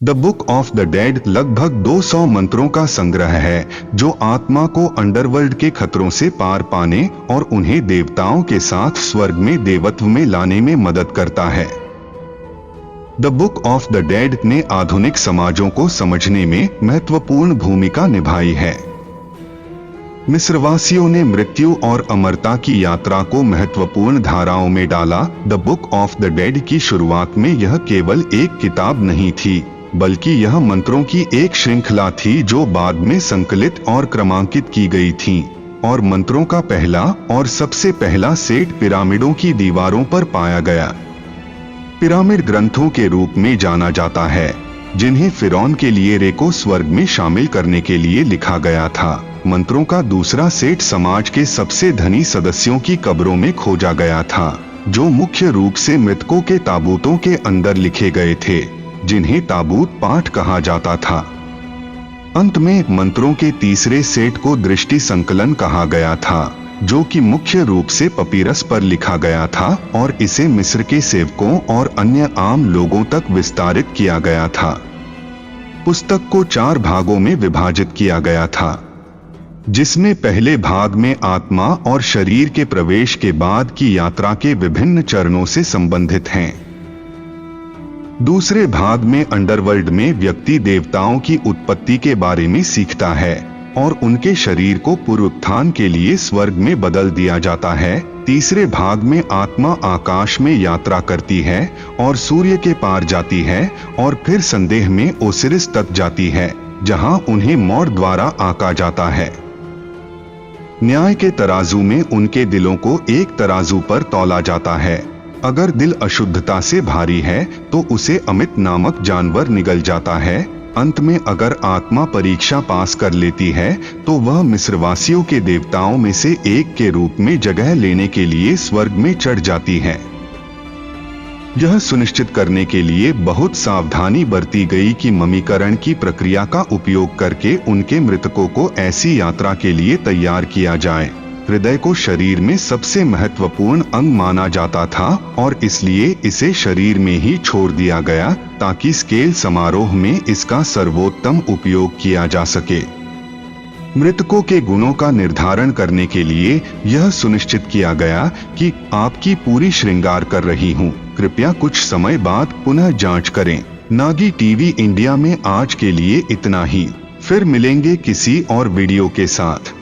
The book of the dead लगभग 200 मंत्रों का संग्रह है जो आत्मा को अंडरवर्ल्ड के खतरों से पार पाने और उन्हें देवताओं के साथ स्वर्ग में देवत्व में लाने में मदद करता है। The book of the dead ने आधुनिक समाजों को समझने में महत्वपूर्ण भूमिका निभाई है। मिस्रवासियों ने मृत्यु और अमरता की यात्रा को महत्वपूर्ण धाराओं में डाला। The book of the dead की शुरुआत में यह केवल एक किताब नहीं थी, बल्कि यह मंत्रों की एक श्रृंखला थी जो बाद में संकलित और क्रमांकित की गई थी, और मंत्रों का पहला और सबसे पहला सेट पिरामिडों की दीवारों पर पाया गया। पिरामिड ग्रंथों के रूप में जाना जाता है, जिन्हें फिरौन के लिए रे को स्वर्ग में शामिल करने के लिए लिखा गया था। मंत्रों का दूसरा सेट समाज के सबसे धनी सदस्यों की कब्रों में खोजा गया था, जो मुख्य रूप से मृतकों के ताबूतों के अंदर लिखे गए थे, जिन्हें ताबूत पाठ कहा जाता था। अंत में मंत्रों के तीसरे सेट को दृष्टि संकलन कहा गया था, जो कि मुख्य रूप से पपीरस पर लिखा गया था और इसे मिस्र के सेवकों और अन्य आम लोगों तक विस्तारित किया गया था। पुस्तक को 4 भागों में विभाजित किया गया था, जिसमें पहले भाग में आत्मा और शरीर के प्रवेश के बाद की यात्रा के विभिन्न चरणों से संबंधित हैं। दूसरे भाग में अंडरवर्ल्ड में व्यक्ति देवताओं की उत्पत्ति के बारे में सीखता है और उनके शरीर को पुनरुत्थान के लिए स्वर्ग में बदल दिया जाता है। तीसरे भाग में आत्मा आकाश में यात्रा करती है और सूर्य के पार जाती है और फिर संदेह में ओसिरिस तक जाती है, जहां उन्हें मौत द्वारा आंका जाता है। न्याय के तराजू में उनके दिलों को एक तराजू पर तौला जाता है। अगर दिल अशुद्धता से भारी है तो उसे अमित नामक जानवर निगल जाता है। अंत में अगर आत्मा परीक्षा पास कर लेती है तो वह मिस्रवासियों के देवताओं में से एक के रूप में जगह लेने के लिए स्वर्ग में चढ़ जाती है। यह सुनिश्चित करने के लिए बहुत सावधानी बरती गई कि ममीकरण की प्रक्रिया का उपयोग करके उनके मृतकों को ऐसी यात्रा के लिए तैयार किया जाए। हृदय को शरीर में सबसे महत्वपूर्ण अंग माना जाता था और इसलिए इसे शरीर में ही छोड़ दिया गया ताकि स्केल समारोह में इसका सर्वोत्तम उपयोग किया जा सके। मृतकों के गुणों का निर्धारण करने के लिए यह सुनिश्चित किया गया कि आपकी पूरी श्रृंगार कर रही हूँ, कृपया कुछ समय बाद पुनः जांच करें। नागी टीवी इंडिया में आज के लिए इतना ही, फिर मिलेंगे किसी और वीडियो के साथ।